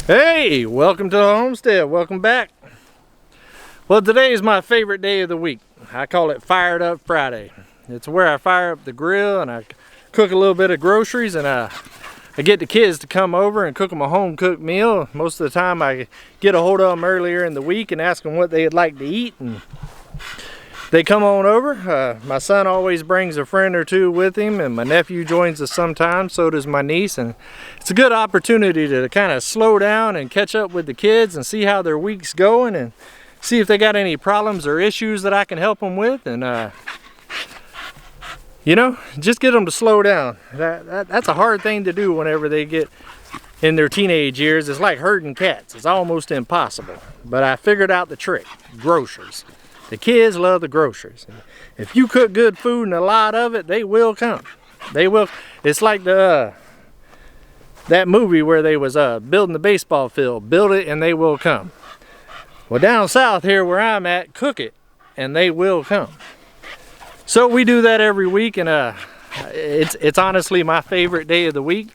Hey, welcome to the homestead. Welcome back. Well, today is my favorite day of the week. I call it Fired Up Friday. It's where I fire up the grill and I cook a little bit of groceries, and I get the kids to come over and cook them a home cooked meal. Most of the time I get a hold of them earlier in the week and ask them what they'd like to eat, and they come on over. My son always brings a friend or two with him, and my nephew joins us sometimes, so does my niece, and it's a good opportunity to kind of slow down and catch up with the kids and see how their week's going and see if they got any problems or issues that I can help them with, and you know, just get them to slow down. That's a hard thing to do whenever they get in their teenage years. It's like herding cats. It's almost impossible. But I figured out the trick. Groceries. The kids love the groceries. If you cook good food and a lot of it, they will come. They will. It's like that movie where they was building the baseball field. Build it and they will come. Well, down south here where I'm at, cook it and they will come. So we do that every week, and it's honestly my favorite day of the week,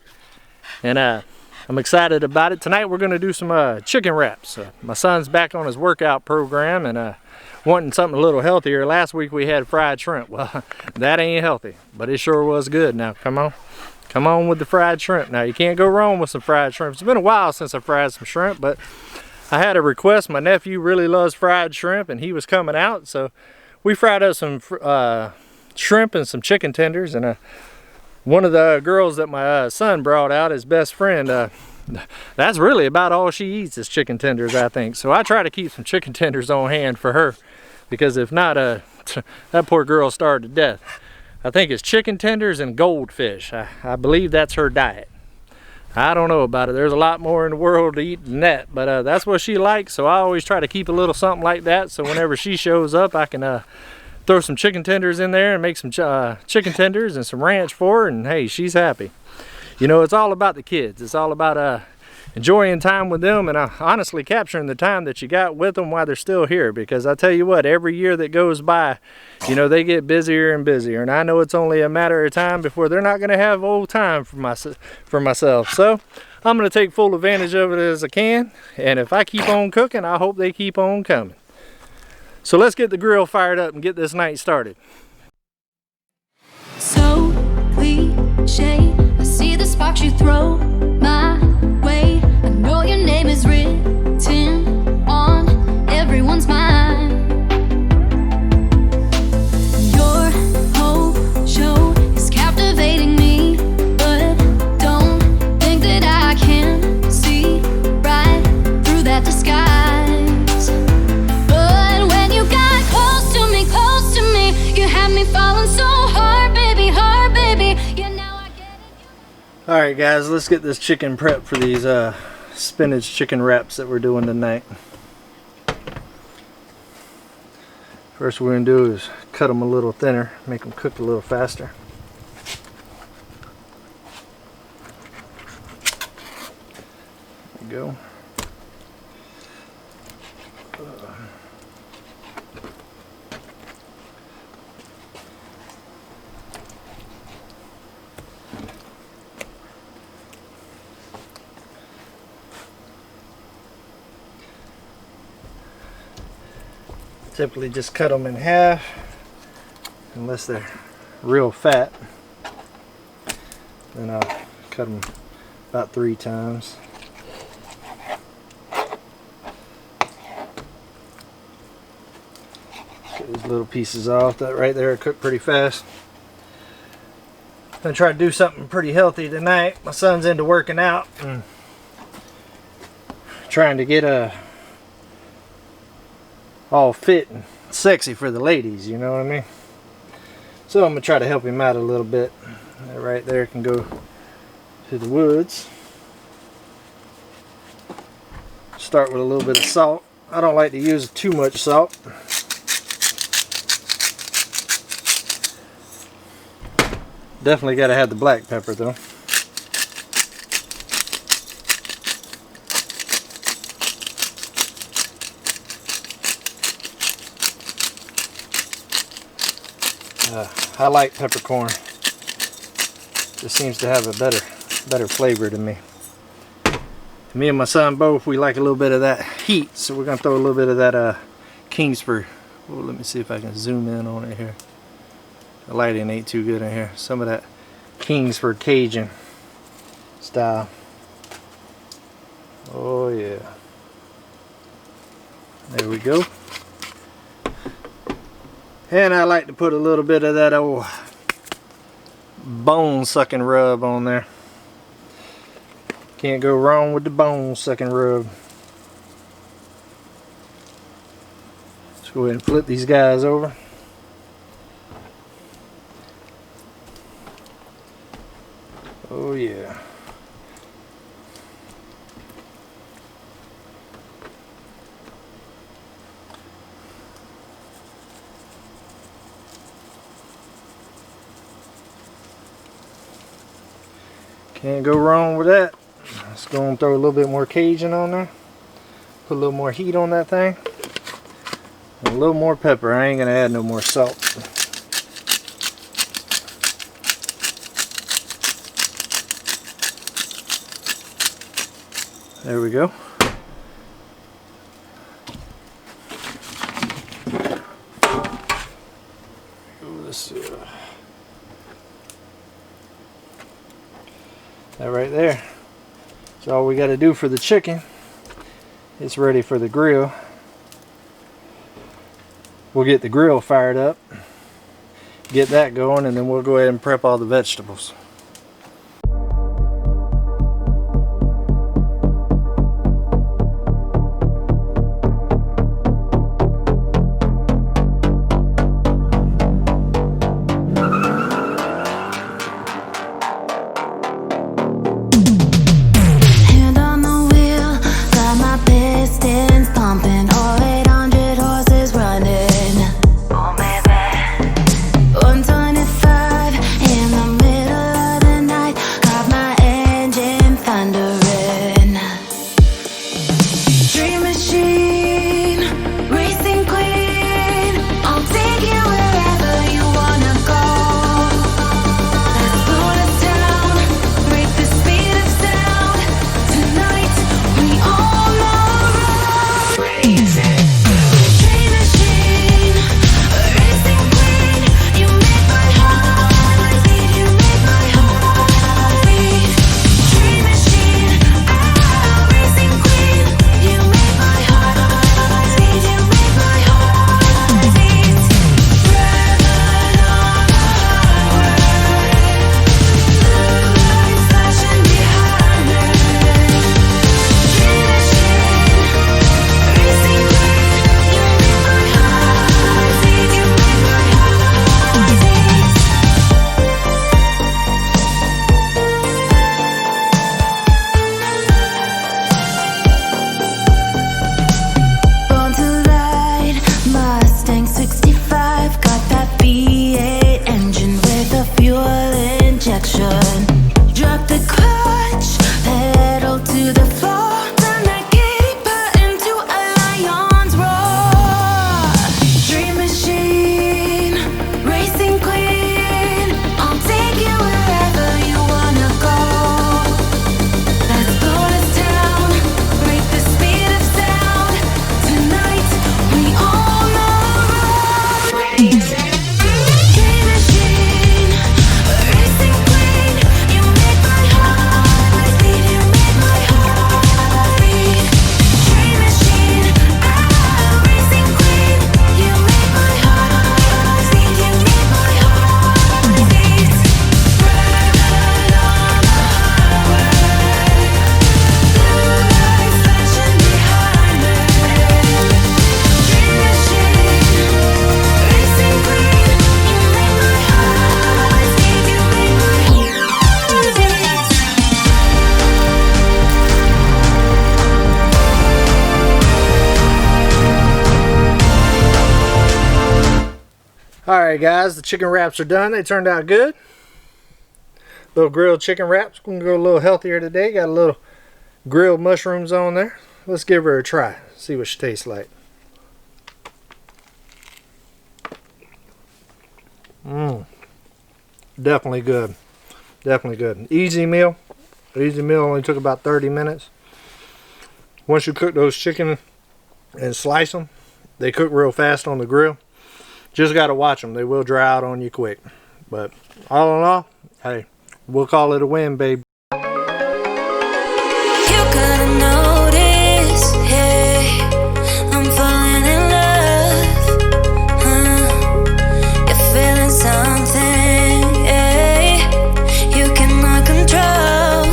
and I'm excited about it. Tonight we're going to do some chicken wraps. My son's back on his workout program and wanting something a little healthier. Last week we had fried shrimp. Well, that ain't healthy, but it sure was good. Now come on with the fried shrimp. Now you can't go wrong with some fried shrimp. It's been a while since I fried some shrimp, but I had a request. My nephew really loves fried shrimp and he was coming out, so we fried up some shrimp and some chicken tenders, and one of the girls that my son brought out, his best friend, that's really about all she eats is chicken tenders, I think. So I try to keep some chicken tenders on hand for her, because if not, that poor girl starved to death. I think it's chicken tenders and goldfish. I believe that's her diet. I don't know about it. There's a lot more in the world to eat than that, but that's what she likes, so I always try to keep a little something like that, so whenever she shows up I can throw some chicken tenders in there and make some chicken tenders and some ranch for her, and hey, she's happy. You know, it's all about the kids. It's all about enjoying time with them, and honestly capturing the time that you got with them while they're still here, because I tell you what, every year that goes by, you know, they get busier and busier, and I know it's only a matter of time before they're not going to have old time for myself. So I'm going to take full advantage of it as I can, and if I keep on cooking, I hope they keep on coming. So let's get the grill fired up and get this night started. So cliche, I see the sparks you throw my way. I know your name is written on everyone's mind. Your whole show is captivating me, but don't think that I can see right through that disguise. But when you got close to me, you had me falling so hard, baby, yeah, now I get it. Alright guys, let's get this chicken prep for these spinach chicken wraps that we're doing tonight. First we're going to do is cut them a little thinner, make them cook a little faster. There we go. Typically just cut them in half, unless they're real fat. Then I'll cut them about 3 times. Get these little pieces off. That right there cooked pretty fast. I'm gonna try to do something pretty healthy tonight. My son's into working out and trying to get all fit and sexy for the ladies, you know what I mean? So I'm gonna try to help him out a little bit. That right there can go to the woods. Start with a little bit of salt. I don't like to use too much salt. Definitely got to have the black pepper though. I like peppercorn. Just seems to have a better flavor to me. Me and my son both, we like a little bit of that heat, so we're gonna throw a little bit of that Kingsford. Oh, let me see if I can zoom in on it here. The lighting ain't too good in here. Some of that Kingsford Cajun style. Oh yeah. There we go. And I like to put a little bit of that old bone sucking rub on there. Can't go wrong with the bone sucking rub. Let's go ahead and flip these guys over. Oh yeah. Can't go wrong with that. Let's go and throw a little bit more Cajun on there. Put a little more heat on that thing. And a little more pepper. I ain't gonna add no more salt. There we go. That right there. So all we got to do for the chicken, it's ready for the grill. We'll get the grill fired up, get that going, and then we'll go ahead and prep all the vegetables. Alright guys, the chicken wraps are done. They turned out good. Little grilled chicken wraps. We're going to go a little healthier today. Got a little grilled mushrooms on there. Let's give her a try. See what she tastes like. Definitely good. Definitely good. Easy meal. Easy meal only took about 30 minutes. once you cook those chicken and slice them, they cook real fast on the grill. Just got to watch them. They will dry out on you quick. But all in all, hey, we'll call it a win, babe. You could've noticed, hey, I'm falling in love. You're feeling something, hey, you cannot control.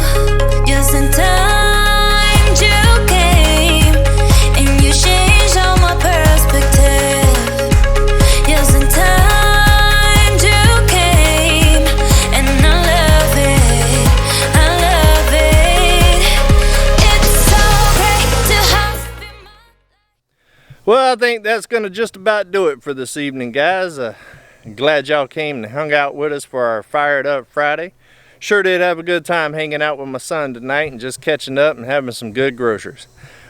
Just in time you came, and you changed all my perspective. Just in time you came, and I love it, I love it. It's so great to have you be my. Well, I think that's going to just about do it for this evening, guys. Glad y'all came and hung out with us for our Fired Up Friday. Sure did have a good time hanging out with my son tonight and just catching up and having some good groceries.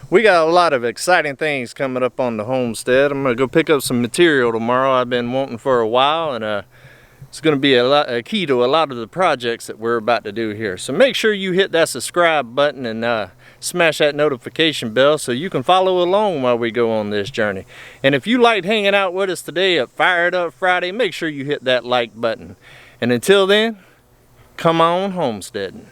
We got a lot of exciting things coming up on the homestead. I'm going to go pick up some material tomorrow I've been wanting for a while, and it's going to be a key to a lot of the projects that we're about to do here. So make sure you hit that subscribe button and smash that notification bell so you can follow along while we go on this journey. And if you liked hanging out with us today at Fired Up Friday, make sure you hit that like button. And until then, come on homesteading.